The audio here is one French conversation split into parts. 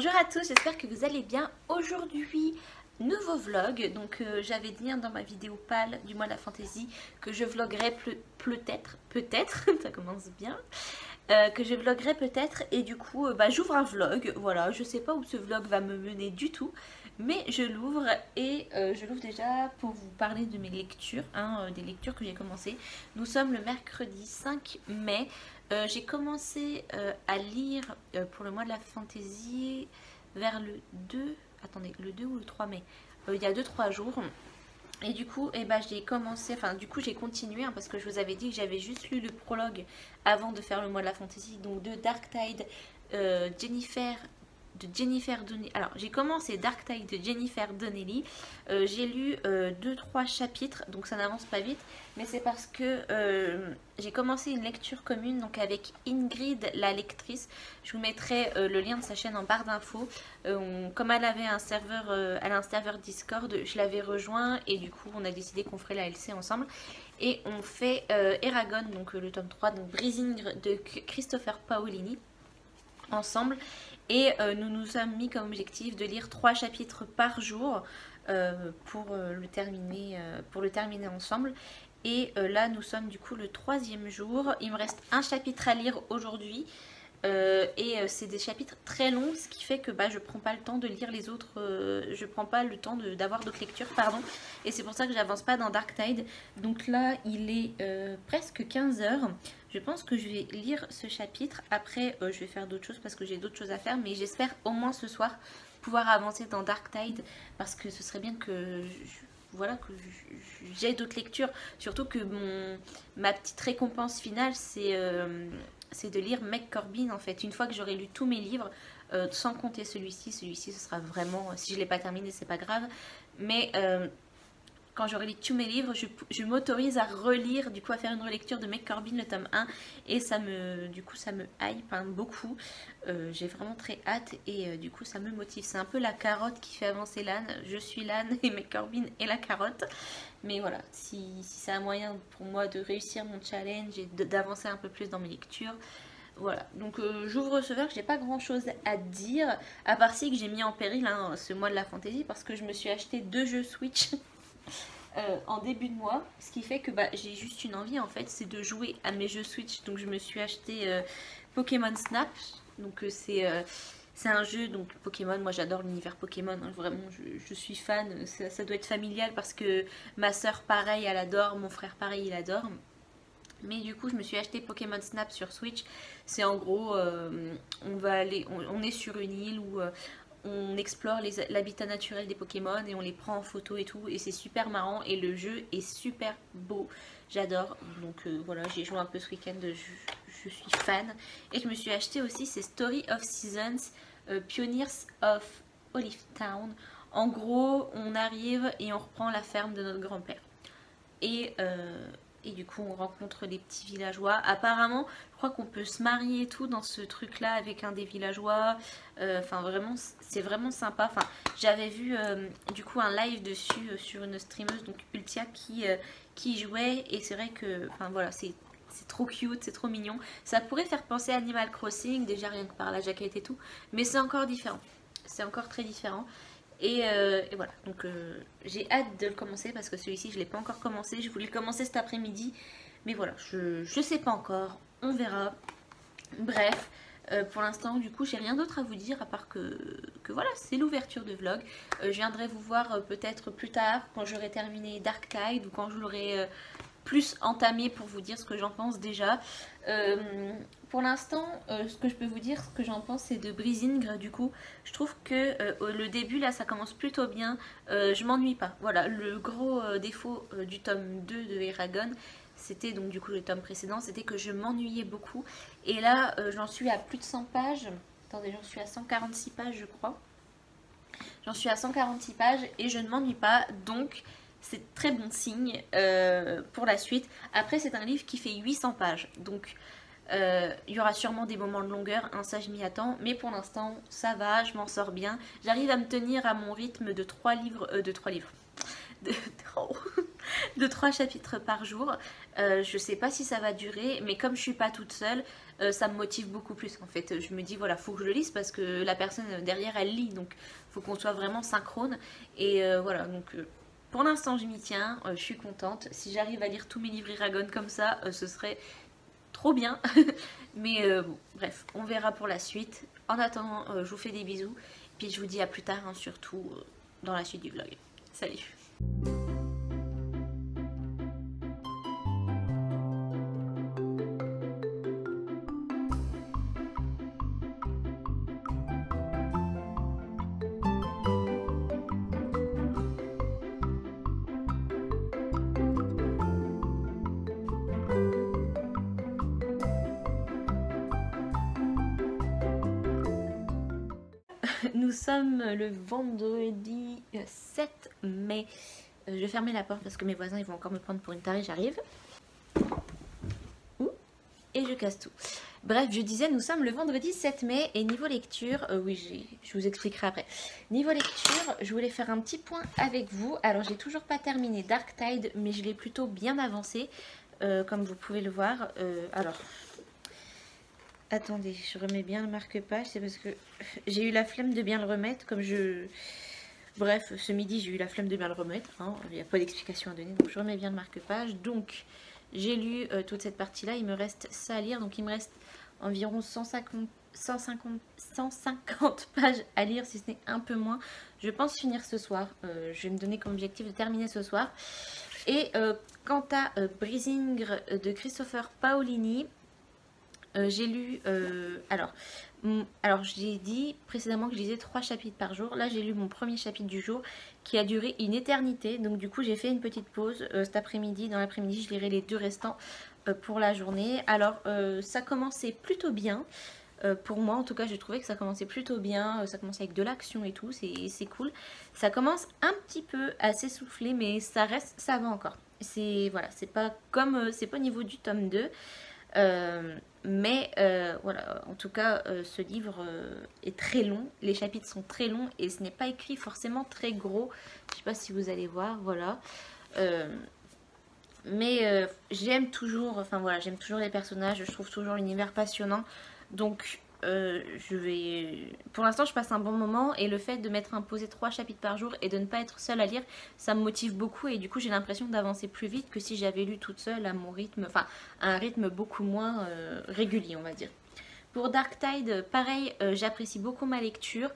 Bonjour à tous, j'espère que vous allez bien. Aujourd'hui, nouveau vlog. Donc j'avais dit dans ma vidéo pâle du mois de la fantaisie que je vloguerais peut-être, ça commence bien, que je vloguerais peut-être et du coup j'ouvre un vlog. Voilà, je sais pas où ce vlog va me mener du tout, mais je l'ouvre et je l'ouvre déjà pour vous parler de mes lectures, des lectures que j'ai commencé. Nous sommes le mercredi 5 mai. J'ai commencé à lire pour le mois de la fantaisie vers le 2, attendez, le 2 ou le 3 mai, il y a 2-3 jours. Et du coup, j'ai commencé, j'ai continué parce que je vous avais dit que j'avais juste lu le prologue avant de faire le mois de la fantaisie, donc de Dark Tide, Jennifer Donnelly. Alors j'ai commencé Dark Tide de Jennifer Donnelly. J'ai lu 2-3 chapitres, donc ça n'avance pas vite, mais c'est parce que j'ai commencé une lecture commune donc avec Ingrid la lectrice. Je vous mettrai le lien de sa chaîne en barre d'infos. Comme elle avait un serveur Discord, je l'avais rejoint et du coup on a décidé qu'on ferait la LC ensemble. Et on fait Eragon, donc le tome 3, donc Brising de Christopher Paolini ensemble. Et nous nous sommes mis comme objectif de lire 3 chapitres par jour pour le terminer ensemble. Et là nous sommes du coup le 3e jour. Il me reste un chapitre à lire aujourd'hui. C'est des chapitres très longs, ce qui fait que je prends pas le temps de lire les autres, je prends pas le temps d'avoir d'autres lectures, pardon, et c'est pour ça que j'avance pas dans Dark Tide. Donc là il est presque 15 h. Je pense que je vais lire ce chapitre, après je vais faire d'autres choses parce que j'ai d'autres choses à faire, mais j'espère au moins ce soir pouvoir avancer dans Dark Tide, parce que ce serait bien que j'ai d'autres lectures, surtout que ma petite récompense finale c'est de lire Meg Corbin en fait. Une fois que j'aurai lu tous mes livres, sans compter celui-ci ce sera vraiment, si je ne l'ai pas terminé c'est pas grave, mais quand j'aurai lu tous mes livres, je m'autorise à relire, du coup à faire une relecture de Meg Corbin le tome 1, et ça me hype beaucoup. J'ai vraiment très hâte et du coup ça me motive. C'est un peu la carotte qui fait avancer l'âne. Je suis l'âne et Meg Corbin est la carotte. Mais voilà, si c'est un moyen pour moi de réussir mon challenge et d'avancer un peu plus dans mes lectures. Voilà, donc j'ouvre ce verre, j'ai pas grand chose à dire, à part si que j'ai mis en péril ce mois de la fantaisie parce que je me suis acheté 2 jeux Switch en début de mois, ce qui fait que j'ai juste une envie en fait, c'est de jouer à mes jeux Switch. Donc je me suis acheté Pokémon Snap, donc c'est un jeu, donc Pokémon, moi j'adore l'univers Pokémon, vraiment je suis fan, ça doit être familial parce que ma soeur pareil elle adore, mon frère pareil il adore. Mais du coup je me suis acheté Pokémon Snap sur Switch. C'est en gros, on est sur une île où on explore l'habitat naturel des Pokémon et on les prend en photo et tout, et c'est super marrant et le jeu est super beau, j'adore. Donc voilà, j'ai joué un peu ce week-end, je suis fan. Et je me suis acheté aussi ces Story of Seasons, Pioneers of Olive Town. En gros on arrive et on reprend la ferme de notre grand-père et du coup on rencontre des petits villageois. Apparemment je crois qu'on peut se marier et tout dans ce truc là avec un des villageois. Vraiment c'est vraiment sympa. J'avais vu du coup un live dessus sur une streameuse, donc Ultia, qui jouait, et c'est vrai que voilà, c'est trop cute, c'est trop mignon. Ça pourrait faire penser à Animal Crossing déjà rien que par la jaquette et tout, mais c'est encore différent, c'est encore très différent. Et voilà, donc j'ai hâte de le commencer parce que celui-ci je ne l'ai pas encore commencé. Je voulais le commencer cet après-midi, mais voilà, je sais pas encore, on verra. Bref, pour l'instant du coup j'ai rien d'autre à vous dire à part que voilà, c'est l'ouverture de vlog. Je viendrai vous voir peut-être plus tard quand j'aurai terminé Dark Tide ou quand je l'aurai plus entamé pour vous dire ce que j'en pense déjà. Pour l'instant, ce que je peux vous dire, ce que j'en pense, c'est de Brisingre. Du coup, je trouve que le début là, ça commence plutôt bien. Je m'ennuie pas. Voilà, le gros défaut du tome 2 de Eragon, c'était donc du coup le tome précédent, c'était que je m'ennuyais beaucoup. Et là, j'en suis à plus de 100 pages. Attendez, j'en suis à 146 pages, je crois. J'en suis à 146 pages et je ne m'ennuie pas, donc c'est très bon signe pour la suite. Après, c'est un livre qui fait 800 pages, donc il y aura sûrement des moments de longueur, ça je m'y attends, mais pour l'instant ça va, je m'en sors bien. J'arrive à me tenir à mon rythme de 3 livres, de 3 chapitres par jour. Je sais pas si ça va durer, mais comme je suis pas toute seule, ça me motive beaucoup plus en fait. Je me dis voilà, faut que je le lise parce que la personne derrière elle lit, donc faut qu'on soit vraiment synchrone. Et voilà, donc pour l'instant je m'y tiens, je suis contente. Si j'arrive à lire tous mes livres Eragon comme ça, ce serait trop bien. Mais bon, bref, on verra pour la suite. En attendant, je vous fais des bisous. Puis je vous dis à plus tard, hein, surtout dans la suite du vlog. Salut! Nous sommes le vendredi 7 mai. Je vais fermer la porte parce que mes voisins ils vont encore me prendre pour une tarée, j'arrive. Et je casse tout. Bref, je disais, nous sommes le vendredi 7 mai et niveau lecture, oui, je vous expliquerai après. Niveau lecture, je voulais faire un petit point avec vous. Alors, j'ai toujours pas terminé Dark Tide, mais je l'ai plutôt bien avancé, comme vous pouvez le voir. Alors, attendez, je remets bien le marque-page, c'est parce que j'ai eu la flemme de bien le remettre, comme je... Bref, ce midi, j'ai eu la flemme de bien le remettre, hein. Il n'y a pas d'explication à donner, donc je remets bien le marque-page. Donc, j'ai lu toute cette partie-là, il me reste ça à lire, donc il me reste environ 150 pages à lire, si ce n'est un peu moins. Je pense finir ce soir, je vais me donner comme objectif de terminer ce soir. Et quant à Brisingr de Christopher Paolini, j'ai lu, alors j'ai dit précédemment que je lisais 3 chapitres par jour. Là j'ai lu mon premier chapitre du jour qui a duré une éternité. Donc du coup j'ai fait une petite pause cet après-midi. Dans l'après-midi je lirai les 2 restants pour la journée. Alors ça commençait plutôt bien. Pour moi en tout cas, j'ai trouvé que ça commençait plutôt bien. Ça commençait avec de l'action et tout, c'est cool. Ça commence un petit peu à s'essouffler, mais ça reste, ça va encore. Voilà, c'est pas comme, c'est pas au niveau du tome 2. Mais voilà, en tout cas ce livre est très long, les chapitres sont très longs et ce n'est pas écrit forcément très gros, je sais pas si vous allez voir, voilà. Mais j'aime toujours, enfin voilà, j'aime toujours les personnages, je trouve toujours l'univers passionnant, donc pour l'instant je passe un bon moment et le fait de m'être imposé 3 chapitres par jour et de ne pas être seule à lire, ça me motive beaucoup et du coup j'ai l'impression d'avancer plus vite que si j'avais lu toute seule à mon rythme, enfin à un rythme beaucoup moins régulier on va dire. Pour Dark Tide, pareil, j'apprécie beaucoup ma lecture.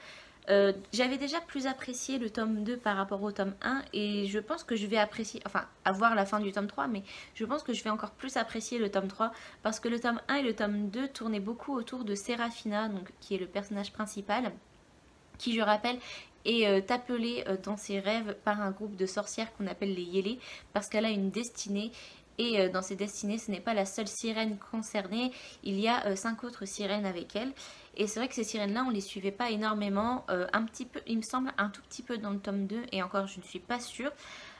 J'avais déjà plus apprécié le tome 2 par rapport au tome 1 et je pense que je vais apprécier, enfin avoir la fin du tome 3, mais je pense que je vais encore plus apprécier le tome 3 parce que le tome 1 et le tome 2 tournaient beaucoup autour de Seraphina, donc, qui est le personnage principal, qui je rappelle est appelée dans ses rêves par un groupe de sorcières qu'on appelle les Yélé parce qu'elle a une destinée. Et dans ces destinées, ce n'est pas la seule sirène concernée, il y a 5 autres sirènes avec elle. Et c'est vrai que ces sirènes-là, on les suivait pas énormément, un petit peu, il me semble un tout petit peu dans le tome 2, et encore je ne suis pas sûre.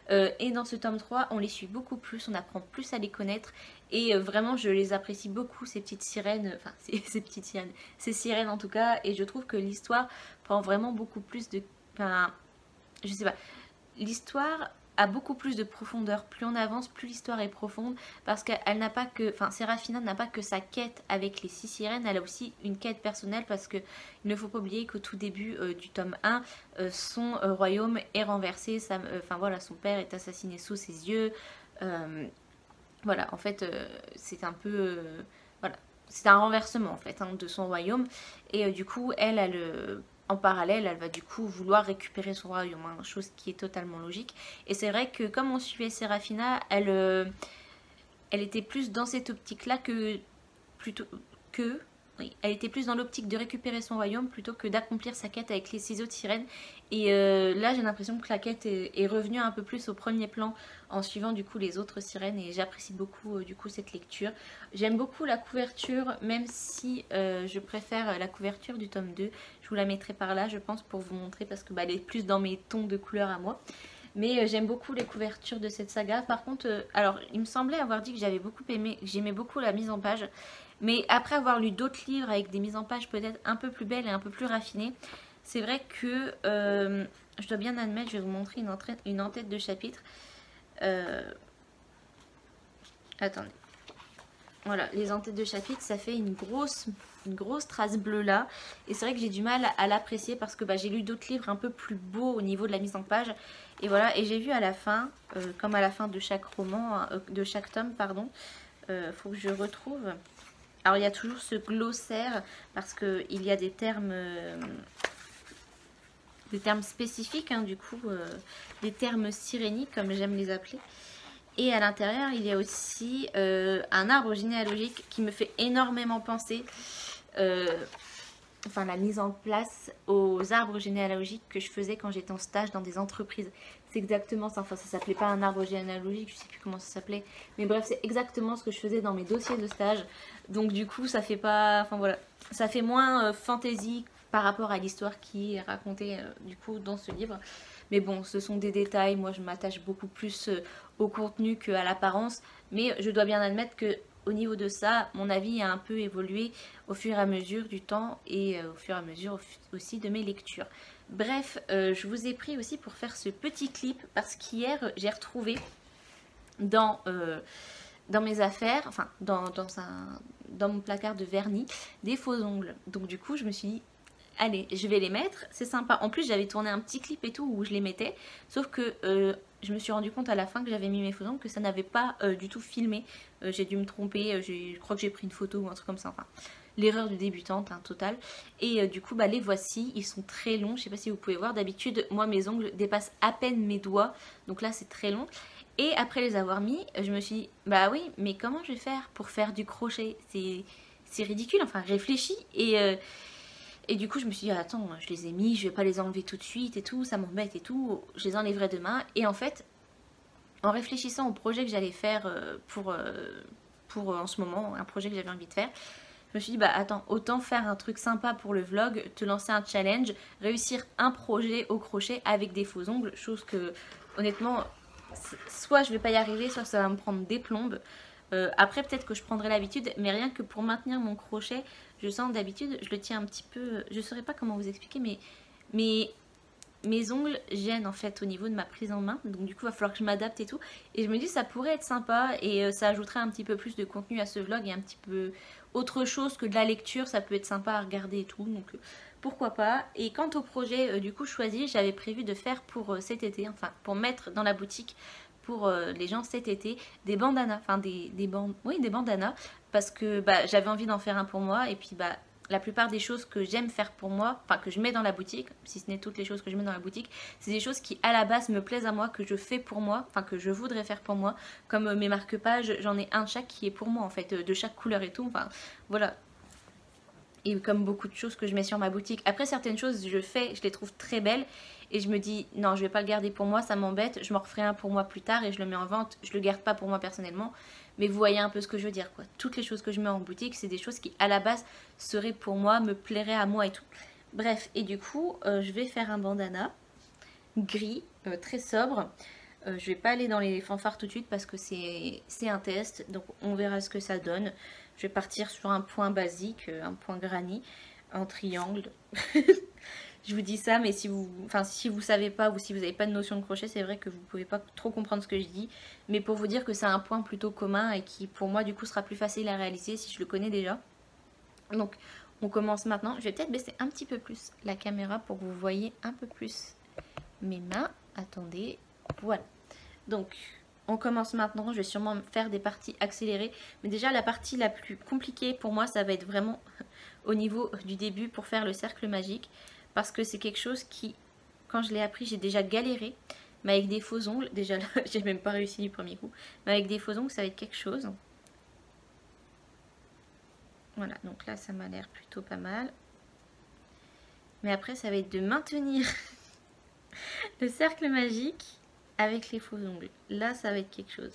Et dans ce tome 3, on les suit beaucoup plus, on apprend plus à les connaître. Et vraiment, je les apprécie beaucoup, ces petites sirènes, enfin ces petites sirènes, ces sirènes en tout cas. Et je trouve que l'histoire prend vraiment beaucoup plus de... Enfin, je sais pas, l'histoire a beaucoup plus de profondeur. Plus on avance, plus l'histoire est profonde parce qu'elle n'a pas que, enfin Seraphina n'a pas que sa quête avec les 6 sirènes, elle a aussi une quête personnelle parce que il ne faut pas oublier qu'au tout début du tome 1, son royaume est renversé, enfin voilà, son père est assassiné sous ses yeux. Voilà, en fait, c'est un peu, voilà, c'est un renversement en fait hein, de son royaume et du coup, en parallèle, elle va du coup vouloir récupérer son royaume, hein, chose qui est totalement logique. Et c'est vrai que comme on suivait Seraphina, elle était plus dans cette optique-là oui, elle était plus dans l'optique de récupérer son royaume plutôt que d'accomplir sa quête avec les 6 autres sirènes. Et là, j'ai l'impression que la quête est revenue un peu plus au premier plan en suivant du coup les autres sirènes et j'apprécie beaucoup du coup cette lecture. J'aime beaucoup la couverture, même si je préfère la couverture du tome 2. Je vous la mettrai par là, je pense, pour vous montrer parce que elle est plus dans mes tons de couleur à moi. Mais j'aime beaucoup les couvertures de cette saga. Par contre, alors il me semblait avoir dit que j'avais beaucoup aimé, que j'aimais beaucoup la mise en page. Mais après avoir lu d'autres livres avec des mises en page peut-être un peu plus belles et un peu plus raffinées, c'est vrai que je dois bien admettre, je vais vous montrer une en-tête de chapitre. Attendez. Voilà, les en-têtes de chapitre, ça fait une grosse trace bleue là. Et c'est vrai que j'ai du mal à l'apprécier parce que j'ai lu d'autres livres un peu plus beaux au niveau de la mise en page. Et voilà, et j'ai vu à la fin, comme à la fin de chaque roman, de chaque tome, pardon, faut que je retrouve. Alors il y a toujours ce glossaire parce qu'il y a des termes spécifiques, hein, du coup, des termes siréniques comme j'aime les appeler. Et à l'intérieur, il y a aussi un arbre généalogique qui me fait énormément penser, enfin la mise en place aux arbres généalogiques que je faisais quand j'étais en stage dans des entreprises. C'est exactement ça, enfin ça s'appelait pas un arbre généalogique, je sais plus comment ça s'appelait. Mais bref, c'est exactement ce que je faisais dans mes dossiers de stage. Donc du coup, ça fait pas, enfin voilà, ça fait moins fantasy par rapport à l'histoire qui est racontée du coup dans ce livre. Mais bon, ce sont des détails, moi je m'attache beaucoup plus au contenu qu'à l'apparence. Mais je dois bien admettre que au niveau de ça, mon avis a un peu évolué au fur et à mesure du temps et au fur et à mesure aussi de mes lectures. Bref, je vous ai pris aussi pour faire ce petit clip parce qu'hier j'ai retrouvé dans mes affaires, enfin dans mon placard de vernis, des faux ongles. Donc du coup je me suis dit, allez, je vais les mettre, c'est sympa. En plus, j'avais tourné un petit clip et tout où je les mettais, sauf que je me suis rendu compte à la fin que j'avais mis mes faux ongles, que ça n'avait pas du tout filmé. J'ai dû me tromper, je crois que j'ai pris une photo ou un truc comme ça, enfin, l'erreur de débutante, hein, totale. Et du coup, les voici, ils sont très longs, je sais pas si vous pouvez voir, d'habitude, moi, mes ongles dépassent à peine mes doigts, donc là, c'est très long. Et après les avoir mis, je me suis dit, bah oui, mais comment je vais faire pour faire du crochet? C'est ridicule, enfin, réfléchis. Et du coup, je me suis dit, attends, je les ai mis, je vais pas les enlever tout de suite et tout, ça m'embête et tout, je les enlèverai demain. Et en fait, en réfléchissant au projet que j'allais faire pour en ce moment, un projet que j'avais envie de faire, je me suis dit, attends, autant faire un truc sympa pour le vlog, te lancer un challenge, réussir un projet au crochet avec des faux ongles, chose que, honnêtement, soit je vais pas y arriver, soit ça va me prendre des plombes. Après, peut-être que je prendrai l'habitude, mais rien que pour maintenir mon crochet, je sens d'habitude, je le tiens un petit peu, je saurais pas comment vous expliquer, mais mes ongles gênent en fait au niveau de ma prise en main, donc du coup il va falloir que je m'adapte et tout, et je me dis ça pourrait être sympa et ça ajouterait un petit peu plus de contenu à ce vlog et un petit peu autre chose que de la lecture, ça peut être sympa à regarder et tout, donc pourquoi pas. Et quant au projet du coup choisi, j'avais prévu de faire pour cet été, enfin pour mettre dans la boutique pour les gens cet été des bandanas, enfin des bandanas, parce que j'avais envie d'en faire un pour moi et puis la plupart des choses que j'aime faire pour moi, enfin que je mets dans la boutique, si ce n'est toutes les choses que je mets dans la boutique, c'est des choses qui à la base me plaisent à moi, que je fais pour moi, enfin que je voudrais faire pour moi, comme mes marque-pages, j'en ai un de chaque qui est pour moi en fait, de chaque couleur et tout, enfin voilà. Et comme beaucoup de choses que je mets sur ma boutique. Après certaines choses je les trouve très belles et je me dis non je vais pas le garder pour moi, ça m'embête, je m'en referai un pour moi plus tard et je le mets en vente, je le garde pas pour moi personnellement. Mais vous voyez un peu ce que je veux dire quoi. Toutes les choses que je mets en boutique c'est des choses qui à la base seraient pour moi, me plairaient à moi et tout. Bref, et du coup je vais faire un bandana gris, très sobre. Je vais pas aller dans les fanfares tout de suite parce que c'est un test, donc on verra ce que ça donne. Je vais partir sur un point basique, un point granny, en triangle. Je vous dis ça, mais si vous savez pas ou si vous n'avez pas de notion de crochet, c'est vrai que vous pouvez pas trop comprendre ce que je dis. Mais pour vous dire que c'est un point plutôt commun et qui pour moi du coup sera plus facile à réaliser si je le connais déjà. Donc on commence maintenant. Je vais peut-être baisser un petit peu plus la caméra pour que vous voyez un peu plus mes mains. Attendez, voilà. Donc on commence maintenant, je vais sûrement faire des parties accélérées. Mais déjà la partie la plus compliquée pour moi, ça va être vraiment au niveau du début pour faire le cercle magique. Parce que c'est quelque chose qui, quand je l'ai appris, j'ai déjà galéré. Mais avec des faux ongles, déjà là, j'ai même pas réussi du premier coup. Mais avec des faux ongles, ça va être quelque chose. Voilà, donc là ça m'a l'air plutôt pas mal. Mais après ça va être de maintenir le cercle magique avec les faux ongles. Là ça va être quelque chose.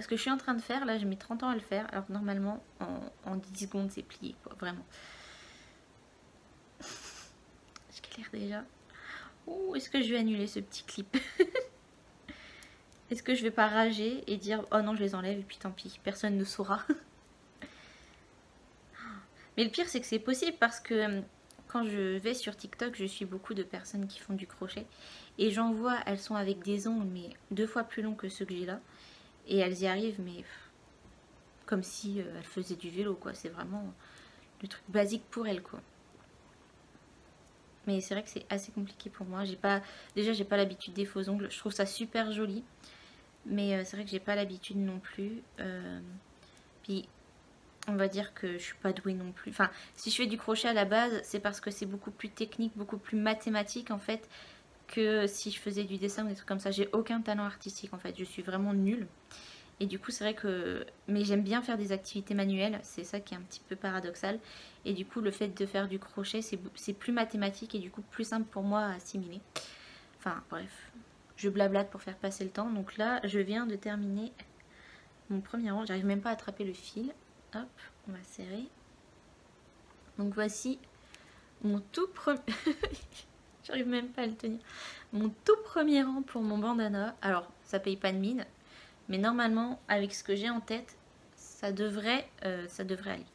Ce que je suis en train de faire, là j'ai mis 30 ans à le faire. Alors que normalement en 10 secondes c'est plié quoi, vraiment. Je galère déjà. Oh, est-ce que je vais annuler ce petit clip? Est-ce que je vais pas rager et dire oh non je les enlève et puis tant pis, personne ne saura. Mais le pire c'est que c'est possible parce que quand je vais sur TikTok, je suis beaucoup de personnes qui font du crochet et j'en vois, elles sont avec des ongles mais 2 fois plus longs que ceux que j'ai là et elles y arrivent mais comme si elle faisait du vélo, quoi. C'est vraiment le truc basique pour elle, quoi. Mais c'est vrai que c'est assez compliqué pour moi. Déjà, j'ai pas l'habitude des faux ongles. Je trouve ça super joli. Mais c'est vrai que j'ai pas l'habitude non plus. Puis, on va dire que je suis pas douée non plus. Enfin, si je fais du crochet à la base, c'est parce que c'est beaucoup plus technique, beaucoup plus mathématique, en fait, que si je faisais du dessin ou des trucs comme ça. J'ai aucun talent artistique, en fait. Je suis vraiment nulle. Et du coup, c'est vrai que... Mais j'aime bien faire des activités manuelles. C'est ça qui est un petit peu paradoxal. Et du coup, le fait de faire du crochet, c'est plus mathématique et du coup plus simple pour moi à assimiler. Enfin, bref. Je blablate pour faire passer le temps. Donc là, je viens de terminer mon premier rang. J'arrive même pas à attraper le fil. Hop, on va serrer. Donc voici mon tout premier... J'arrive même pas à le tenir. Mon tout premier rang pour mon bandana. Alors, ça paye pas de mine. Mais normalement, avec ce que j'ai en tête, ça devrait aller.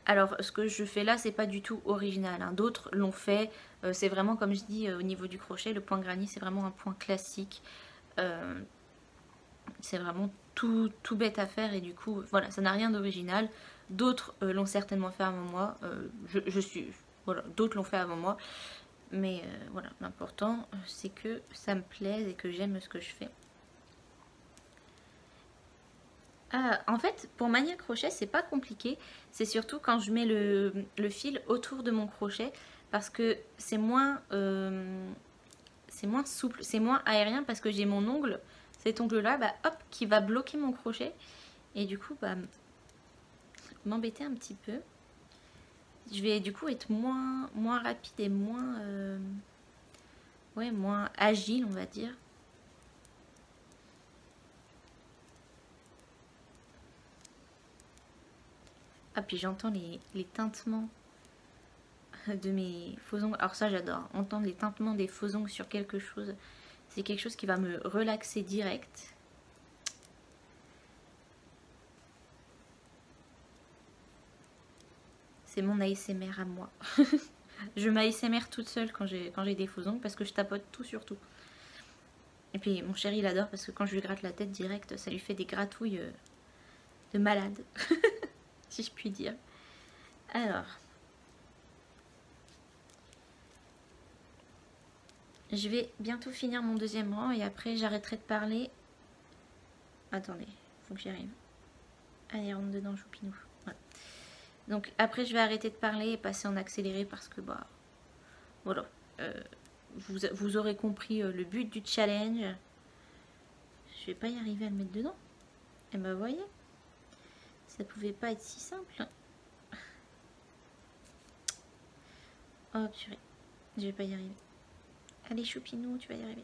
Alors, ce que je fais là, c'est pas du tout original, hein. D'autres l'ont fait. C'est vraiment, comme je dis, au niveau du crochet, le point granny, c'est vraiment un point classique. C'est vraiment tout bête à faire et du coup, voilà, ça n'a rien d'original. D'autres l'ont certainement fait avant moi. Voilà, d'autres l'ont fait avant moi. Mais voilà, l'important, c'est que ça me plaise et que j'aime ce que je fais. En fait, pour manier le crochet, c'est pas compliqué. C'est surtout quand je mets le fil autour de mon crochet parce que c'est moins souple, c'est moins aérien parce que j'ai mon ongle, cet ongle-là, bah, hop, qui va bloquer mon crochet et du coup, bah, m'embêter un petit peu. Je vais du coup être moins rapide et moins agile, on va dire. Ah, puis j'entends les tintements de mes faux ongles. Alors ça, j'adore. Entendre les tintements des faux ongles sur quelque chose, c'est quelque chose qui va me relaxer direct. C'est mon ASMR à moi. Je m'ASMR toute seule quand j'ai des faux ongles parce que je tapote tout sur tout. Et puis mon chéri il adore parce que quand je lui gratte la tête direct, ça lui fait des gratouilles de malade. Si je puis dire. Alors. Je vais bientôt finir mon deuxième rang et après j'arrêterai de parler. Attendez, faut que j'y arrive. Allez, rentre dedans, choupinou. Voilà. Donc après je vais arrêter de parler et passer en accéléré parce que bah voilà. Vous aurez compris le but du challenge. Je vais pas y arriver à le mettre dedans. Et bah voyez, ça pouvait pas être si simple. Oh purée, je vais pas y arriver. Allez choupinou, tu vas y arriver.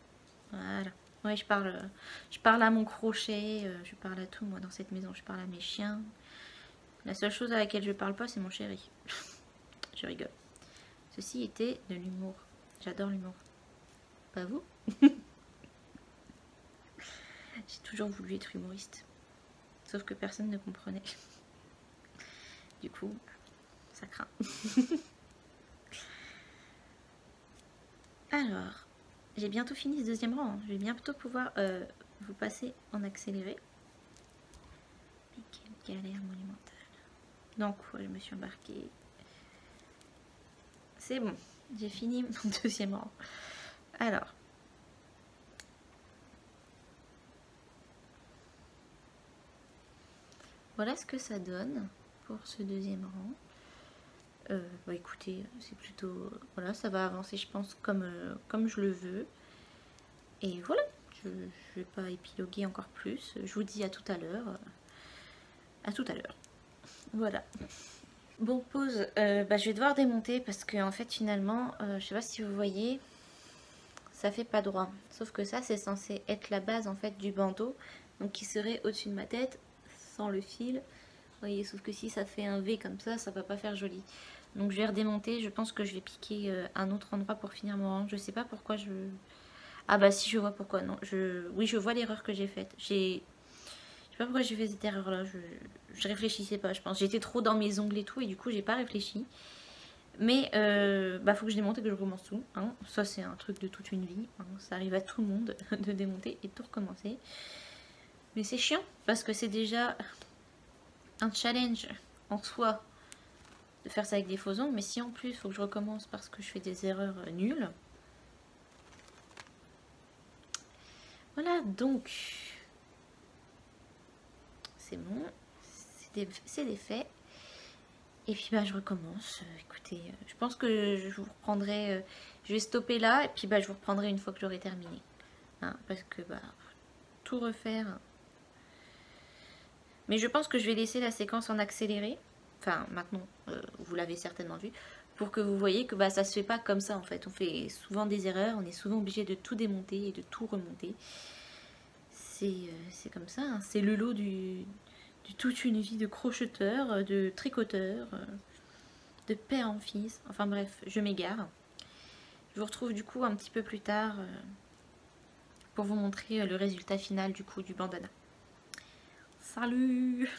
Voilà. Ouais, je parle à mon crochet, je parle à tout moi dans cette maison. Je parle à mes chiens. La seule chose à laquelle je parle pas, c'est mon chéri. Je rigole. Ceci était de l'humour. J'adore l'humour. Pas vous? J'ai toujours voulu être humoriste. Sauf que personne ne comprenait. Du coup, ça craint. Alors, j'ai bientôt fini ce deuxième rang. Hein. Je vais bientôt pouvoir vous passer en accéléré. Mais quelle galère monumentale. Donc, ouais, je me suis embarquée. C'est bon, j'ai fini mon deuxième rang. Alors. Voilà ce que ça donne pour ce deuxième rang. Bah écoutez, c'est plutôt... Voilà, ça va avancer, je pense, comme je le veux. Et voilà, je vais pas épiloguer encore plus. Je vous dis à tout à l'heure. À tout à l'heure. Voilà. Bon, pause. Bah, je vais devoir démonter parce que, en fait, finalement, je sais pas si vous voyez, ça fait pas droit. Sauf que ça, c'est censé être la base, en fait, du bandeau. Donc, qui serait au-dessus de ma tête, sans le fil. Vous voyez, sauf que si ça fait un V comme ça va pas faire joli. Donc, je vais redémonter. Je pense que je vais piquer un autre endroit pour finir mon rang. Je sais pas pourquoi je... Ah bah si, je vois pourquoi, non. Oui, je vois l'erreur que j'ai faite. Je sais pas pourquoi j'ai fait cette erreur là, je réfléchissais pas je pense, j'étais trop dans mes ongles et tout et du coup j'ai pas réfléchi. Mais bah faut que je démonte et que je recommence tout, hein. Ça c'est un truc de toute une vie, hein. Ça arrive à tout le monde de démonter et de tout recommencer. Mais c'est chiant parce que c'est déjà un challenge en soi de faire ça avec des faux ongles. Mais si en plus il faut que je recommence parce que je fais des erreurs nulles. Voilà, donc c'est bon, c'est des faits. Et puis bah je recommence. Écoutez, je pense que je vous reprendrai, je vais stopper là et puis bah je vous reprendrai une fois que j'aurai terminé. Hein, parce que bah tout refaire. Mais je pense que je vais laisser la séquence en accéléré. Enfin maintenant, vous l'avez certainement vu. Pour que vous voyez que bah ça se fait pas comme ça en fait. On fait souvent des erreurs, on est souvent obligé de tout démonter et de tout remonter. C'est comme ça, hein. C'est le lot du toute une vie de crocheteur, de tricoteur, de père en fils. Enfin bref, je m'égare. Je vous retrouve du coup un petit peu plus tard pour vous montrer le résultat final du coup du bandana. Salut!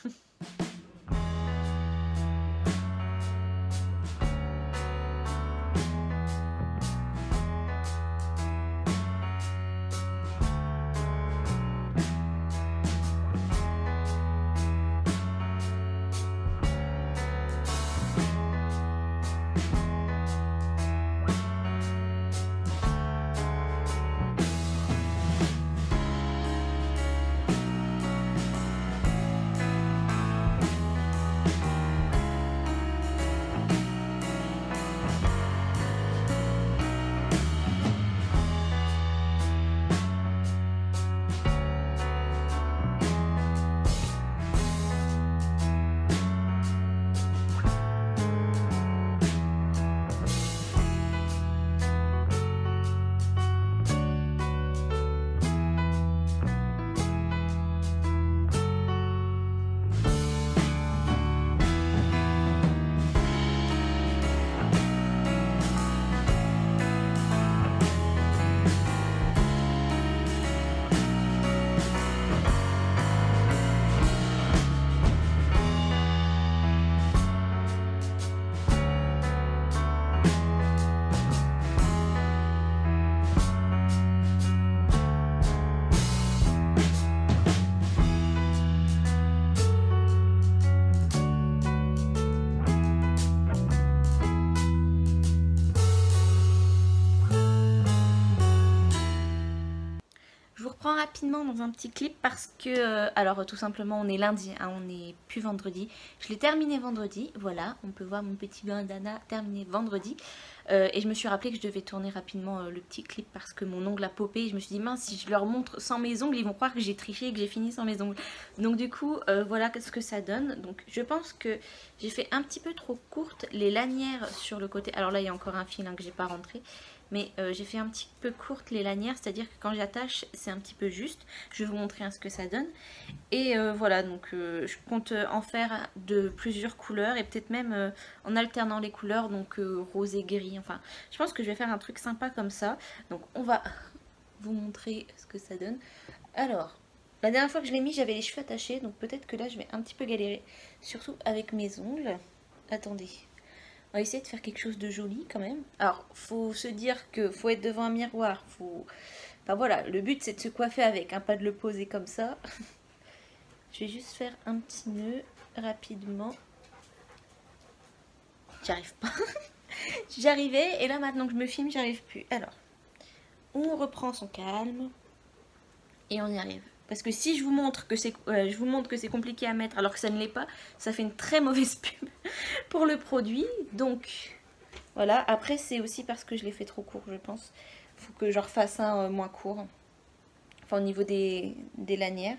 Rapidement dans un petit clip parce que alors tout simplement on est lundi, hein, on n'est plus vendredi. Je l'ai terminé vendredi, voilà, on peut voir mon petit bandana terminé vendredi. Et je me suis rappelé que je devais tourner rapidement le petit clip parce que mon ongle a popé. Et je me suis dit mince, si je leur montre sans mes ongles, ils vont croire que j'ai triché et que j'ai fini sans mes ongles. Donc du coup voilà ce que ça donne. Donc je pense que j'ai fait un petit peu trop courte les lanières sur le côté. Alors là il y a encore un fil hein, que j'ai pas rentré. Mais j'ai fait un petit peu courte les lanières, c'est-à-dire que quand j'attache, c'est un petit peu juste. Je vais vous montrer ce que ça donne. Et voilà, donc je compte en faire de plusieurs couleurs et peut-être même en alternant les couleurs, donc rose et gris. Enfin, je pense que je vais faire un truc sympa comme ça. Donc on va vous montrer ce que ça donne. Alors, la dernière fois que je l'ai mis, j'avais les cheveux attachés, donc peut-être que là, je vais un petit peu galérer. Surtout avec mes ongles. Attendez. On va essayer de faire quelque chose de joli quand même. Alors, faut se dire que faut être devant un miroir. Enfin voilà, le but c'est de se coiffer avec, hein, pas de le poser comme ça. Je vais juste faire un petit nœud rapidement. J'y arrive pas. J'y arrivais et là maintenant que je me filme, j'y arrive plus. Alors, on reprend son calme et on y arrive. Parce que si je vous montre que c'est compliqué à mettre alors que ça ne l'est pas, ça fait une très mauvaise pub pour le produit. Donc voilà, après c'est aussi parce que je l'ai fait trop court je pense. Il faut que je refasse un moins court. Enfin au niveau des lanières.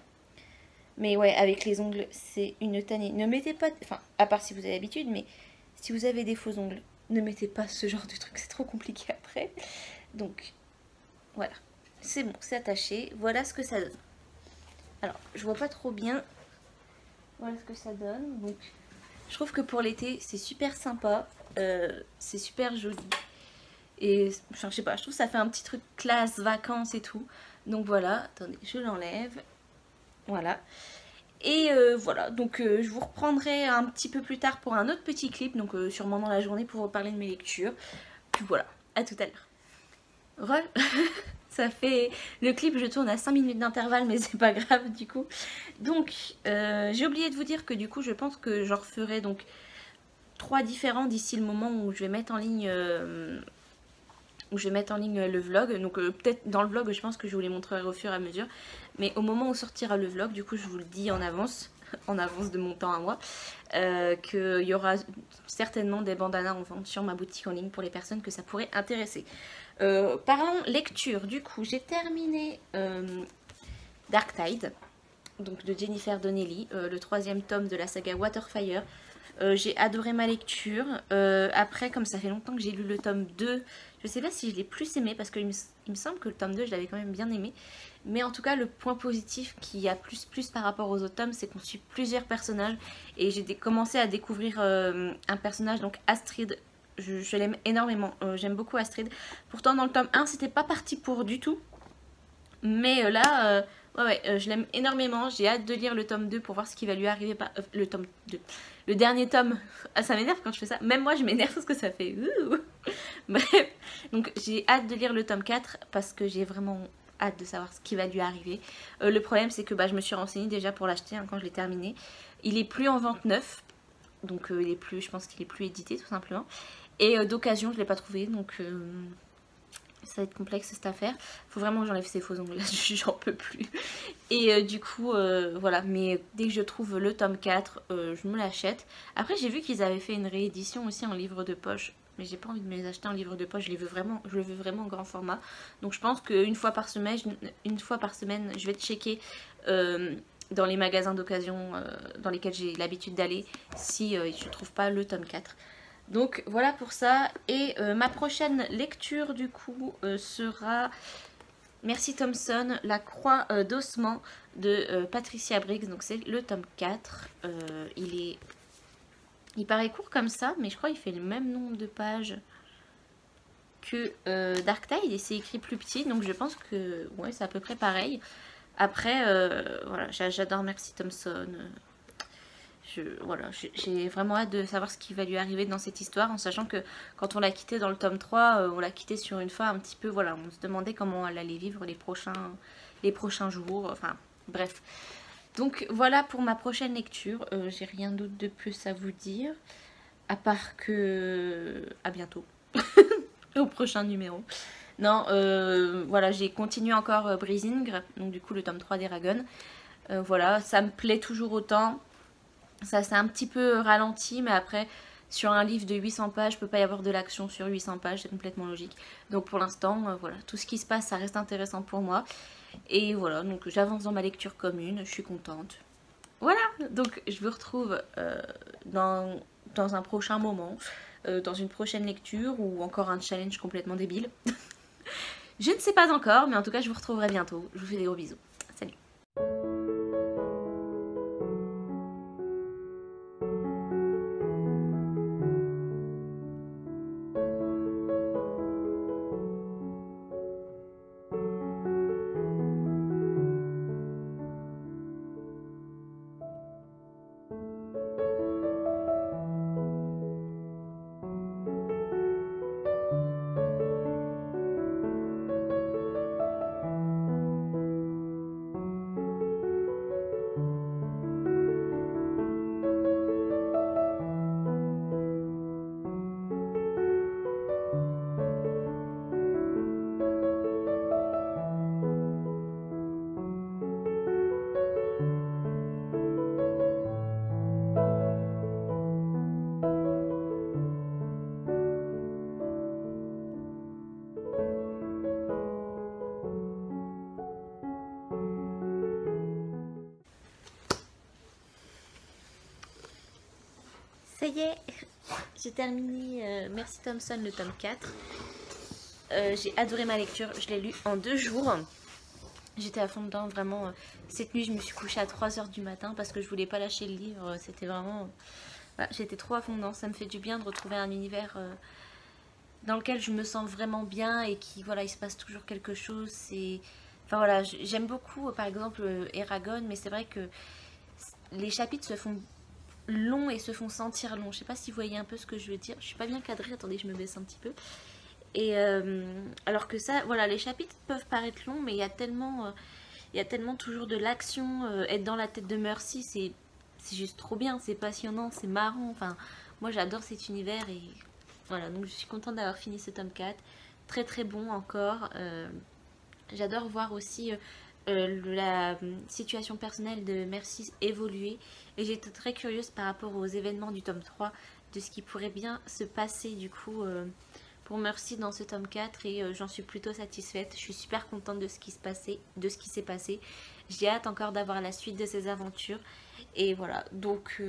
Mais ouais, avec les ongles c'est une tannée. Ne mettez pas, enfin à part si vous avez l'habitude, mais si vous avez des faux ongles, ne mettez pas ce genre de truc, c'est trop compliqué après. Donc voilà, c'est bon, c'est attaché, voilà ce que ça donne. Alors, je vois pas trop bien. Voilà ce que ça donne. Donc, je trouve que pour l'été, c'est super sympa. C'est super joli. Et, enfin, je sais pas, je trouve que ça fait un petit truc classe, vacances et tout. Donc voilà, attendez, je l'enlève. Voilà. Et voilà, donc je vous reprendrai un petit peu plus tard pour un autre petit clip. Donc sûrement dans la journée pour vous parler de mes lectures. Puis voilà, à tout à l'heure. Re Ça fait... Le clip, je tourne à 5 minutes d'intervalle, mais c'est pas grave du coup. Donc, j'ai oublié de vous dire que du coup, je pense que j'en referai donc 3 différents d'ici le moment où je vais mettre en ligne... le vlog. Donc peut-être dans le vlog, je pense que je vous les montrerai au fur et à mesure. Mais au moment où sortira le vlog, du coup, je vous le dis en avance, en avance de mon temps à moi, qu'il y aura certainement des bandanas en vente sur ma boutique en ligne pour les personnes que ça pourrait intéresser. Parlons lecture, du coup, j'ai terminé Dark Tide, donc de Jennifer Donnelly, le 3e tome de la saga Waterfire. J'ai adoré ma lecture. Après, comme ça fait longtemps que j'ai lu le tome 2, je sais pas si je l'ai plus aimé parce qu'il me semble que le tome 2 je l'avais quand même bien aimé. Mais en tout cas, le point positif qui a plus par rapport aux autres tomes, c'est qu'on suit plusieurs personnages. Et j'ai commencé à découvrir un personnage, donc Astrid. Je l'aime énormément, j'aime beaucoup Astrid. Pourtant dans le tome 1 c'était pas parti pour du tout. Mais là, je l'aime énormément. J'ai hâte de lire le tome 2 pour voir ce qui va lui arriver. Le tome 2. Le dernier tome. Ah, ça m'énerve quand je fais ça. Même moi je m'énerve parce que ça fait... Bref. Donc j'ai hâte de lire le tome 4 parce que j'ai vraiment hâte de savoir ce qui va lui arriver. Le problème c'est que je me suis renseignée déjà pour l'acheter quand je l'ai terminé. Il est plus en vente neuf. Donc il est plus, je pense qu'il est plus édité tout simplement. Et d'occasion je l'ai pas trouvé, donc ça va être complexe cette affaire. Faut vraiment que j'enlève ces faux ongles là, j'en peux plus. Et du coup voilà, mais dès que je trouve le tome 4, je me l'achète. Après j'ai vu qu'ils avaient fait une réédition aussi en livre de poche. Mais j'ai pas envie de me les acheter en livre de poche, je le veux vraiment en grand format. Donc je pense qu'une fois par semaine, je vais checker dans les magasins d'occasion dans lesquels j'ai l'habitude d'aller si je ne trouve pas le tome 4. Donc voilà pour ça. Et ma prochaine lecture du coup sera Mercy Thompson, La Croix d'Ossement de Patricia Briggs. Donc c'est le tome 4. Il paraît court comme ça, mais je crois qu'il fait le même nombre de pages que Dark Tide et c'est écrit plus petit. Donc je pense que ouais, c'est à peu près pareil. Après, voilà, j'adore Mercy Thompson. Voilà, j'ai vraiment hâte de savoir ce qui va lui arriver dans cette histoire, en sachant que quand on l'a quitté dans le tome 3, on l'a quitté sur une fin un petit peu, voilà, on se demandait comment elle allait vivre les prochains jours, enfin, bref. Donc voilà pour ma prochaine lecture, j'ai rien d'autre de plus à vous dire, à part que à bientôt, au prochain numéro. Non, voilà, j'ai continué encore Brisingr, donc du coup le tome 3 d'Eragon. Voilà, ça me plaît toujours autant. Ça s'est un petit peu ralenti, mais après, sur un livre de 800 pages, il ne peut pas y avoir de l'action sur 800 pages, c'est complètement logique. Donc pour l'instant, voilà, tout ce qui se passe, ça reste intéressant pour moi. Et voilà, donc j'avance dans ma lecture commune, je suis contente. Voilà, donc je vous retrouve dans un prochain moment, dans une prochaine lecture ou encore un challenge complètement débile. Je ne sais pas encore, mais en tout cas, je vous retrouverai bientôt. Je vous fais des gros bisous. Salut! Ça y est, j'ai terminé Mercy Thompson, le tome 4. J'ai adoré ma lecture, je l'ai lu en 2 jours. J'étais à fond dedans, vraiment. Cette nuit, je me suis couchée à 3 h du matin parce que je voulais pas lâcher le livre. C'était vraiment... Voilà, j'étais trop à fond dedans. Ça me fait du bien de retrouver un univers dans lequel je me sens vraiment bien et qui, voilà, il se passe toujours quelque chose. Enfin voilà, j'aime beaucoup, par exemple, Eragon, mais c'est vrai que les chapitres se font longs et se font sentir longs. Je sais pas si vous voyez un peu ce que je veux dire. Je suis pas bien cadrée, attendez, je me baisse un petit peu. Et alors que ça, voilà, les chapitres peuvent paraître longs, mais il y a tellement toujours de l'action. Être dans la tête de Mercy, c'est juste trop bien, c'est passionnant, c'est marrant. Enfin, moi j'adore cet univers et voilà, donc je suis contente d'avoir fini ce tome 4. Très très bon encore. J'adore voir aussi la situation personnelle de Mercy évoluer. Et j'étais très curieuse par rapport aux événements du tome 3, de ce qui pourrait bien se passer du coup pour Mercy dans ce tome 4. Et j'en suis plutôt satisfaite. Je suis super contente de ce qui s'est passé. J'ai hâte encore d'avoir la suite de ses aventures. Et voilà, donc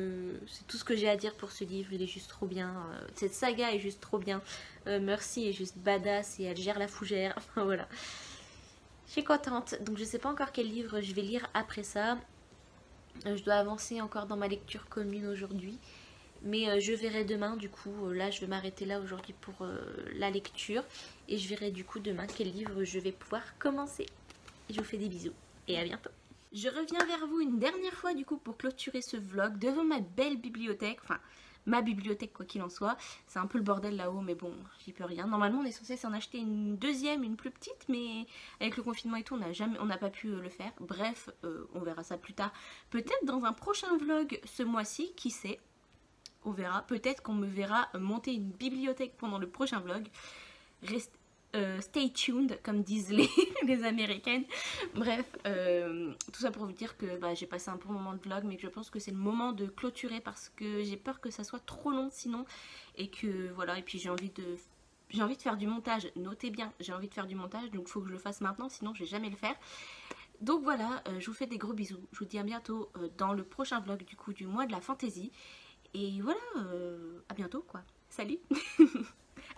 c'est tout ce que j'ai à dire pour ce livre, il est juste trop bien. Cette saga est juste trop bien. Mercy est juste badass et elle gère la fougère. Enfin voilà. Je suis contente. Donc je sais pas encore quel livre je vais lire après ça. Je dois avancer encore dans ma lecture commune aujourd'hui. Mais je verrai demain du coup. Là je vais m'arrêter là aujourd'hui pour la lecture. Et je verrai du coup demain quel livre je vais pouvoir commencer. Je vous fais des bisous et à bientôt. Je reviens vers vous une dernière fois du coup pour clôturer ce vlog devant ma belle bibliothèque, enfin ma bibliothèque quoi qu'il en soit. C'est un peu le bordel là-haut mais bon, j'y peux rien. Normalement on est censé s'en acheter une deuxième, une plus petite, mais avec le confinement et tout on n'a pas pu le faire. Bref, on verra ça plus tard. Peut-être dans un prochain vlog ce mois-ci, qui sait, on verra. Peut-être qu'on me verra monter une bibliothèque pendant le prochain vlog. Stay tuned comme disent les américaines. Bref, tout ça pour vous dire que j'ai passé un bon moment de vlog, mais que je pense que c'est le moment de clôturer parce que j'ai peur que ça soit trop long sinon, et que voilà, et puis j'ai envie de faire du montage. Notez bien, j'ai envie de faire du montage, donc il faut que je le fasse maintenant, sinon je vais jamais le faire. Donc voilà, je vous fais des gros bisous, je vous dis à bientôt dans le prochain vlog du coup du mois de la fantaisie, et voilà, à bientôt quoi, salut.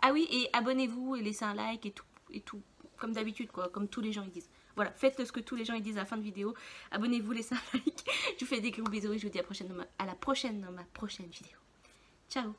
Ah oui, et abonnez-vous et laissez un like et tout, comme d'habitude quoi, comme tous les gens ils disent. Voilà, faites ce que tous les gens ils disent à la fin de vidéo. Abonnez-vous, laissez un like. Je vous fais des gros bisous et je vous dis à la prochaine dans ma prochaine vidéo. Ciao.